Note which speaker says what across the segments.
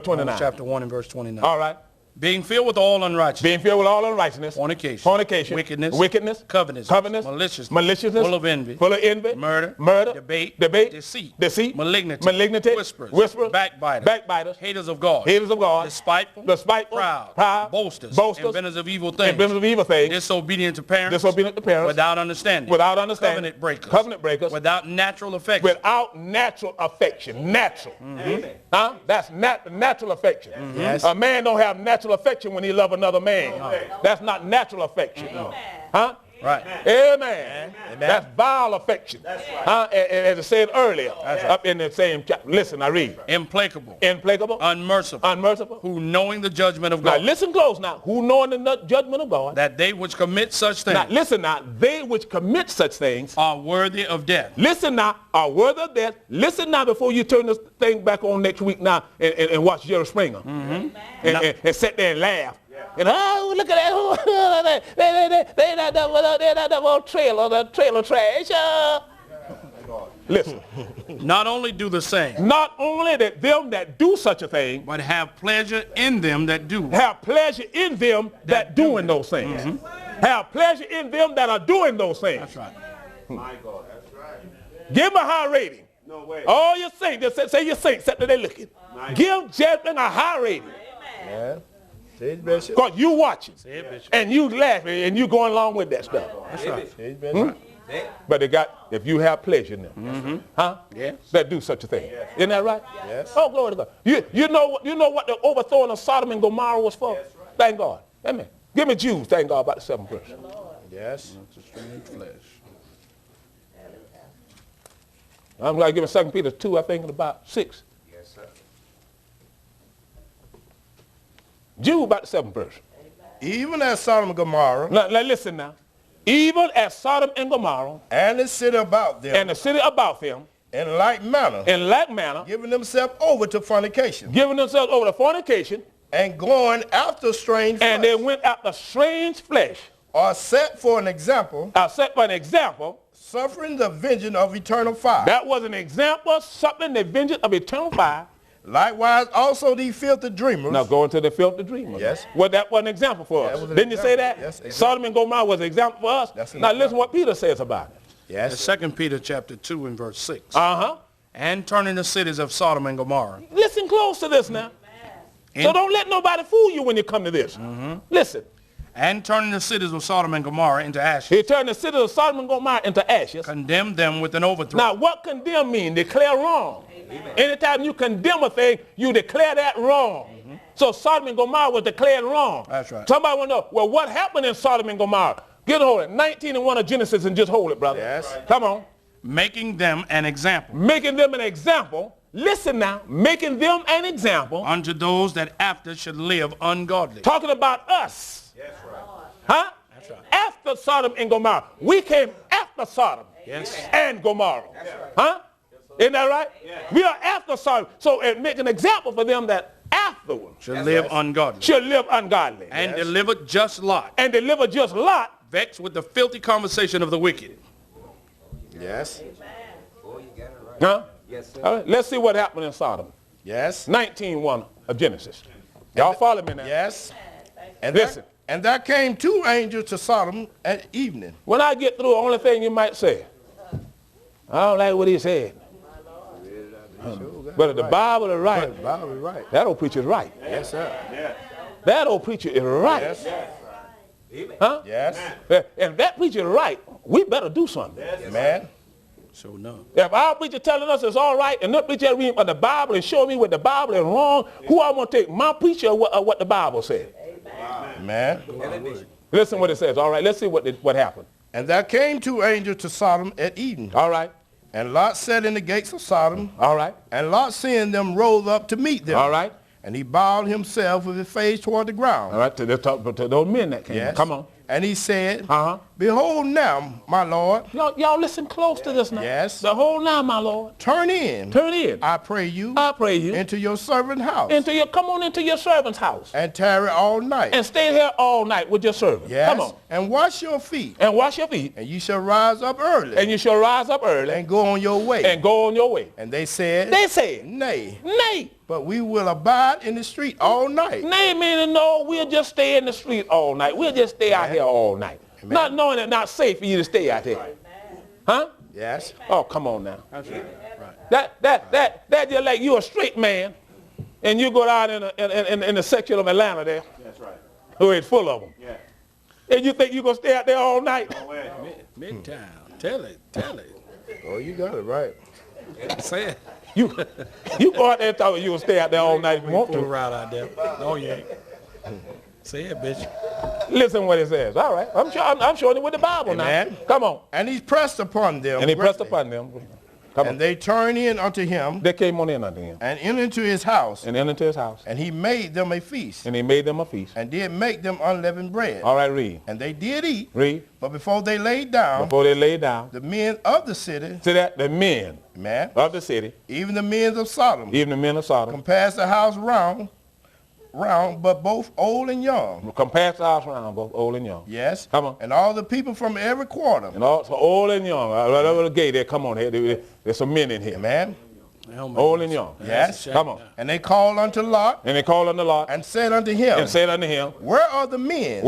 Speaker 1: 29.
Speaker 2: Chapter 1 and verse 29.
Speaker 1: All right.
Speaker 2: Being filled with all unrighteousness.
Speaker 1: Being filled with all unrighteousness.
Speaker 2: Fornication. Wickedness. Covetousness. Maliciousness. Full of envy. Murder. Debate. Deceit. Malignity. Whispers. Backbiters. Haters of God. Despiteful. Proud. Boasters. Inventors of evil things. Disobedient to parents. Without understanding. Covenant breakers. Without natural affection.
Speaker 1: Natural.
Speaker 2: Amen.
Speaker 1: Huh? That's natural affection.
Speaker 2: Yes.
Speaker 1: A man don't have natural affection when he love another man. That's not natural affection. Huh?
Speaker 2: Right.
Speaker 1: Amen. That's vile affection.
Speaker 2: That's right.
Speaker 1: Huh? As I said earlier, up in the same chapter. Listen, I read.
Speaker 2: Implacable.
Speaker 1: Unmerciful.
Speaker 2: Who knowing the judgment of God.
Speaker 1: Now listen close now. Who knowing the judgment of God.
Speaker 2: That they which commit such things.
Speaker 1: Now listen now. They which commit such things.
Speaker 2: Are worthy of death.
Speaker 1: Listen now. Are worthy of death. Listen now before you turn this thing back on next week now and watch Jerry Springer. And sit there and laugh. And oh, look at that! They're not the trailer trash. Listen.
Speaker 2: Not only do the same.
Speaker 1: Not only that them that do such a thing,
Speaker 2: but have pleasure in them that do.
Speaker 1: Have pleasure in them that doing those things. Have pleasure in them that are doing those things.
Speaker 2: That's right.
Speaker 3: My God, that's right.
Speaker 1: Give them a high rating.
Speaker 3: No way.
Speaker 1: All your saints, just say your saints, except that they're looking. Give Jasmine a high rating.
Speaker 3: Yeah.
Speaker 1: Because you watching and you laughing and you going along with that stuff.
Speaker 2: That's right.
Speaker 1: But if you have pleasure in them,
Speaker 2: Yes.
Speaker 1: that do such a thing. Isn't that right?
Speaker 3: Yes.
Speaker 1: Oh, glory to God. You know what the overthrowing of Sodom and Gomorrah was for?
Speaker 3: Yes, right.
Speaker 1: Thank God. Amen. Give me Jews, thank God, about the 7th verse.
Speaker 3: Yes.
Speaker 1: I'm going to give me 2 Peter 2, I think, about 6.
Speaker 3: Yes, sir.
Speaker 1: Jew about the 7th verse.
Speaker 3: Even as Sodom and Gomorrah.
Speaker 1: Now listen now. Even as Sodom and Gomorrah.
Speaker 3: And the city about them.
Speaker 1: In
Speaker 3: like manner.
Speaker 1: Giving
Speaker 3: themselves over to fornication. And going after strange flesh.
Speaker 1: And they went after strange flesh.
Speaker 3: Are set for an example.
Speaker 1: Suffering
Speaker 3: the vengeance of eternal fire.
Speaker 1: That was an example, suffering the vengeance of eternal fire.
Speaker 3: Likewise also the filthy dreamers.
Speaker 1: Now go into the filthy dreamers.
Speaker 3: Yes.
Speaker 1: Well, that was an example for us. Didn't you say that?
Speaker 3: Yes. Exactly.
Speaker 1: Sodom and Gomorrah was an example for us. Now listen what Peter says about it.
Speaker 3: Yes.
Speaker 2: 2 Peter chapter 2 and verse 6.
Speaker 1: Uh-huh.
Speaker 2: And turning the cities of Sodom and Gomorrah.
Speaker 1: Listen close to this now. So don't let nobody fool you when you come to this. Listen.
Speaker 2: And turning the cities of Sodom and Gomorrah into ashes.
Speaker 1: He turned the cities of Sodom and Gomorrah into ashes.
Speaker 2: Condemned them with an overthrow.
Speaker 1: Now what condemn mean? Declare wrong. Amen. Anytime you condemn a thing, you declare that wrong. So Sodom and Gomorrah was declared wrong.
Speaker 2: That's right.
Speaker 1: Somebody want to know, well, what happened in Sodom and Gomorrah? Get a hold of it. 19 and 1 of Genesis and just hold it, brother.
Speaker 3: Yes.
Speaker 1: Come on.
Speaker 2: Making them an example.
Speaker 1: Listen now. Making them an example.
Speaker 2: Unto those that after should live ungodly.
Speaker 1: Talking about us.
Speaker 3: Yes, right.
Speaker 1: Huh?
Speaker 2: That's right.
Speaker 1: After Sodom and Gomorrah. We came after Sodom and Gomorrah.
Speaker 3: That's right.
Speaker 1: Huh? Isn't that right?
Speaker 3: Yeah.
Speaker 1: We are after Sodom. So make an example for them that afterwards
Speaker 2: Should live ungodly.
Speaker 1: And
Speaker 2: deliver just Lot.
Speaker 1: Vexed
Speaker 2: with the filthy conversation of the wicked.
Speaker 3: Yes.
Speaker 1: Huh?
Speaker 3: Yes, sir.
Speaker 1: All right, let's see what happened in Sodom.
Speaker 3: Yes.
Speaker 1: 19:1 of Genesis. Y'all follow me now?
Speaker 3: Yes. And
Speaker 1: listen.
Speaker 3: And there came 2 angels to Sodom at evening.
Speaker 1: When I get through, the only thing you might say, I don't like what he said. But if the Bible is right,
Speaker 3: The Bible is right.
Speaker 1: that old preacher is right.
Speaker 3: Yes, sir. Yeah.
Speaker 1: That old preacher is right.
Speaker 3: Yes.
Speaker 1: Huh?
Speaker 3: Yes.
Speaker 1: And if that preacher is right, we better do something.
Speaker 3: Yes. Man.
Speaker 2: So no.
Speaker 1: If our preacher telling us it's all right, and the preacher reading the Bible and showing me what the Bible is wrong, who I want to take, my preacher or what the Bible said?
Speaker 3: Man.
Speaker 1: Listen what it says. All right, let's see what happened.
Speaker 3: And there came 2 angels to Sodom at evening.
Speaker 1: All right.
Speaker 3: And Lot sat in the gates of Sodom.
Speaker 1: All right.
Speaker 3: And Lot, seeing them, rose up to meet them.
Speaker 1: All right.
Speaker 3: And he bowed himself with his face toward the ground.
Speaker 1: All right, to those men that came.
Speaker 3: Yes.
Speaker 1: Come on.
Speaker 3: And he said, Behold now, my Lord.
Speaker 1: Y'all listen close to this now.
Speaker 3: Yes.
Speaker 1: Behold now, my Lord.
Speaker 3: Turn in.
Speaker 1: I pray you.
Speaker 3: Into your servant's house.
Speaker 1: Come on into your servant's house.
Speaker 3: And tarry all night.
Speaker 1: And stay here all night with your servant.
Speaker 3: Yes.
Speaker 1: Come on.
Speaker 3: And wash your feet.
Speaker 1: And
Speaker 3: you shall rise up early.
Speaker 1: And
Speaker 3: go on your way.
Speaker 1: And they said.
Speaker 3: Nay. But we will abide in the street all night.
Speaker 1: Nay, meaning no, we'll just stay in the street all night. We'll just stay out here all night. Amen. Not knowing it's not safe for you to stay out here. Huh?
Speaker 3: Yes.
Speaker 1: Oh, come on now. That's right. That just like you a straight man, and you go down in the section of Atlanta there. That's right. Who is full of them. Yeah. And you think you're going to stay out there all night?
Speaker 2: Midtown. Tell it.
Speaker 3: Oh, you got it right.
Speaker 2: Say it.
Speaker 1: You go out there and talk you're going to stay out there all night if you want to.
Speaker 2: Right out there. No, you ain't. Say it, bitch.
Speaker 1: Listen what it says. All right. I'm showing you with the Bible now. Come on.
Speaker 3: And he pressed upon them.
Speaker 1: And he pressed upon them.
Speaker 3: And they turned in unto him.
Speaker 1: They came on in unto him.
Speaker 3: And entered into his house.
Speaker 1: And entered into his house.
Speaker 3: And he made them a feast.
Speaker 1: And he made them a feast.
Speaker 3: And did make them unleavened bread.
Speaker 1: All right, read.
Speaker 3: And they did eat.
Speaker 1: Read.
Speaker 3: But before they laid down.
Speaker 1: The
Speaker 3: men of the city.
Speaker 1: See that? The men. Of the city.
Speaker 3: Even the men of Sodom.
Speaker 1: Compassed
Speaker 3: the house round, but both old and young.
Speaker 1: Compassed the house round, both old and young.
Speaker 3: Yes.
Speaker 1: Come on.
Speaker 3: And all the people from every quarter.
Speaker 1: And also old and young. Right over the gate there. Come on here. There's some men in here.
Speaker 3: Amen.
Speaker 1: Old and young.
Speaker 3: Yes.
Speaker 1: Come on.
Speaker 3: And they called unto Lot.
Speaker 1: And
Speaker 3: said unto him. Where are the men?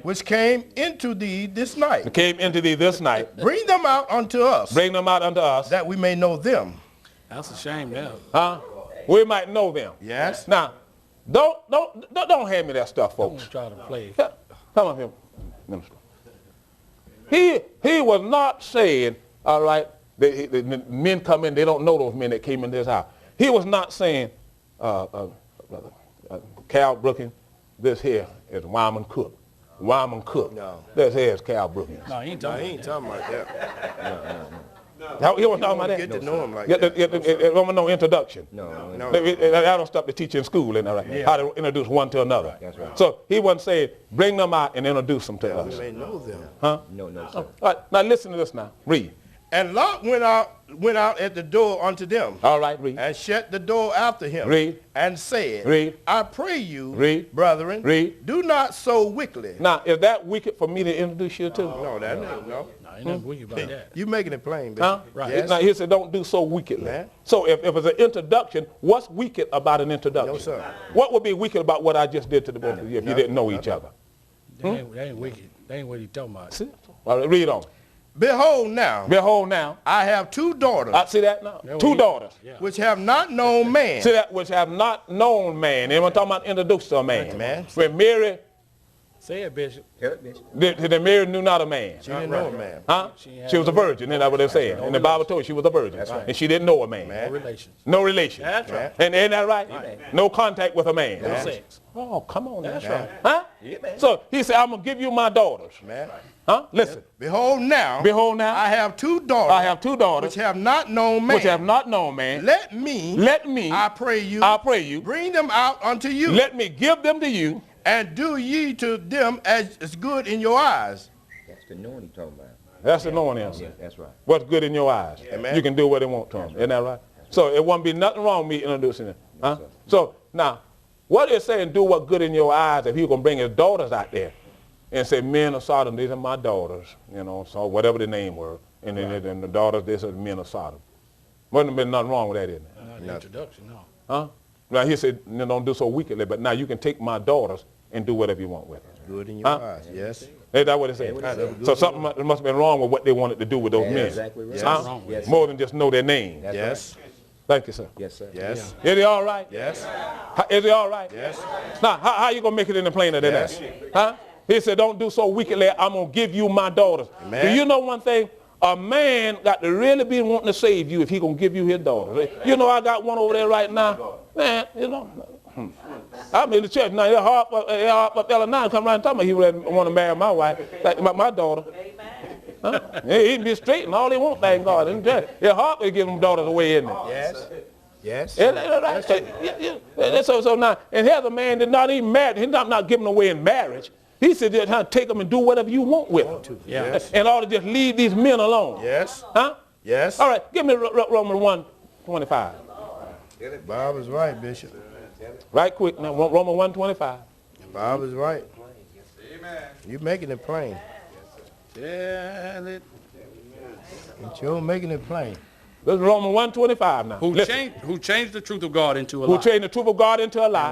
Speaker 3: Which came into thee this night. Bring them out unto us. That we may know them.
Speaker 2: That's a shame now.
Speaker 1: Huh? We might know them.
Speaker 3: Yes.
Speaker 1: Now, don't hand me that stuff, folks.
Speaker 2: Try to play.
Speaker 1: Come on here, minister. He was not saying, all right, the men come in, they don't know those men that came in this house. He was not saying, Cal Brookins, this here is Wyman Cook.
Speaker 3: No.
Speaker 1: This here is Cal Brookins.
Speaker 2: No, he ain't talking
Speaker 3: about that.
Speaker 1: No. He wasn't talking about that.
Speaker 3: Get to know him like that.
Speaker 1: No introduction.
Speaker 3: No.
Speaker 1: I don't stop to teach in school, how to introduce one to another.
Speaker 3: That's right.
Speaker 1: So he wasn't saying, bring them out and introduce them to us.
Speaker 3: We may know them.
Speaker 1: Huh?
Speaker 3: No, sir.
Speaker 1: All right, now listen to this now. Read.
Speaker 3: And Lot went out at the door unto them.
Speaker 1: All right, read.
Speaker 3: And shut the door after him.
Speaker 1: Read.
Speaker 3: And said,
Speaker 1: read.
Speaker 3: I pray you,
Speaker 1: read.
Speaker 3: Brethren,
Speaker 1: read.
Speaker 3: Do not so wickedly.
Speaker 1: Now, is that wicked for me to introduce you to?
Speaker 3: No, that ain't. No.
Speaker 2: Ain't nothing wicked about that.
Speaker 3: You making it plain, baby.
Speaker 1: Huh?
Speaker 3: Right.
Speaker 1: Yes. Now, he said, don't do so wickedly. Man. So if it's an introduction, what's wicked about an introduction?
Speaker 3: No, sir.
Speaker 1: What would be wicked about what I just did to the both of you if you didn't know each other?
Speaker 2: That ain't wicked. That ain't what he's talking about.
Speaker 1: See? All right, read on.
Speaker 3: Behold now, I have two daughters.
Speaker 1: I see that now. Two daughters.
Speaker 3: Yeah. Which have not known man.
Speaker 1: See that? Which have not known man. Anyone talking about introduced to a man?
Speaker 3: Man.
Speaker 1: When Mary.
Speaker 2: Say it, Bishop.
Speaker 1: Then Mary knew not a man.
Speaker 3: She didn't know a man.
Speaker 1: Huh? She was a virgin. Isn't that what they're saying? And the Bible told you she was a virgin. That's right. And she didn't know a man.
Speaker 2: No relations.
Speaker 1: No relations.
Speaker 2: That's right.
Speaker 1: And isn't that right? No contact with a man.
Speaker 2: No sex.
Speaker 1: Oh, come on.
Speaker 2: That's right.
Speaker 1: Huh?
Speaker 3: Yeah, man.
Speaker 1: So he said, I'm going to give you my daughters.
Speaker 3: Man.
Speaker 1: Huh? Listen.
Speaker 3: Behold now,
Speaker 1: I
Speaker 3: have two daughters. Which have not known man. Let me, I pray you, bring them out unto you.
Speaker 1: Let me give them to you.
Speaker 3: And do ye to them as is good in your eyes.
Speaker 4: That's the knowing he's talking about.
Speaker 1: That's the knowing answer.
Speaker 4: Yeah, that's right.
Speaker 1: What's good in your eyes.
Speaker 3: Amen.
Speaker 1: You can do what they want to them. Isn't that right? So it won't be nothing wrong with me introducing them. Huh?
Speaker 4: Yes,
Speaker 1: so now, what is saying do what good in your eyes if he's going to bring his daughters out there and say, men of Sodom, these are my daughters, so whatever the name were. And then the daughters, these are the men of Sodom. Wouldn't have been nothing wrong with that, isn't it?
Speaker 2: Not an introduction, no.
Speaker 1: Huh? Now he said, don't do so wickedly, but now you can take my daughters and do whatever you want with them.
Speaker 3: Good in your eyes, yes.
Speaker 1: Is that what it said? So something must have been wrong with what they wanted to do with those men.
Speaker 4: Exactly right.
Speaker 1: Huh?
Speaker 3: Yes.
Speaker 1: More than just know their name.
Speaker 3: That's yes.
Speaker 1: Right. Thank you, sir.
Speaker 4: Yes, sir.
Speaker 3: Yes.
Speaker 1: Is he all right?
Speaker 3: Yes.
Speaker 1: Is he all right?
Speaker 3: Yes.
Speaker 1: Now, how you going to make it in the plainer than
Speaker 3: yes.
Speaker 1: that? Huh? He said, don't do so wickedly. I'm going to give you my daughters.
Speaker 3: Amen.
Speaker 1: Do you know one thing? A man got to really be wanting to save you if he going to give you his daughters. You know, I got one over there right now. Man, I'm in the church now. He'll hop up L9, come around and tell me he would want to marry my wife, like my daughter. Huh? He can be straight and all he wants, thank God. He'll hop and give them daughters away, isn't it?
Speaker 3: Yes. Yes.
Speaker 1: So now, and here's a man that's not even married. He's not giving away in marriage. He said, just take them and do whatever you want with them.
Speaker 3: Yes.
Speaker 1: And ought to just leave these men alone.
Speaker 3: Yes.
Speaker 1: Huh?
Speaker 3: Yes.
Speaker 1: All right, give me Romans 1:25.
Speaker 3: Bob is right, Bishop.
Speaker 1: Right quick now, Romans 1:25.
Speaker 3: Bob is right. Amen. You're making it plain.
Speaker 2: Tell it.
Speaker 3: You're making it plain.
Speaker 1: This is Romans 1:25 now.
Speaker 2: Who changed the truth of God into a lie.
Speaker 1: Who changed the truth of God into a lie.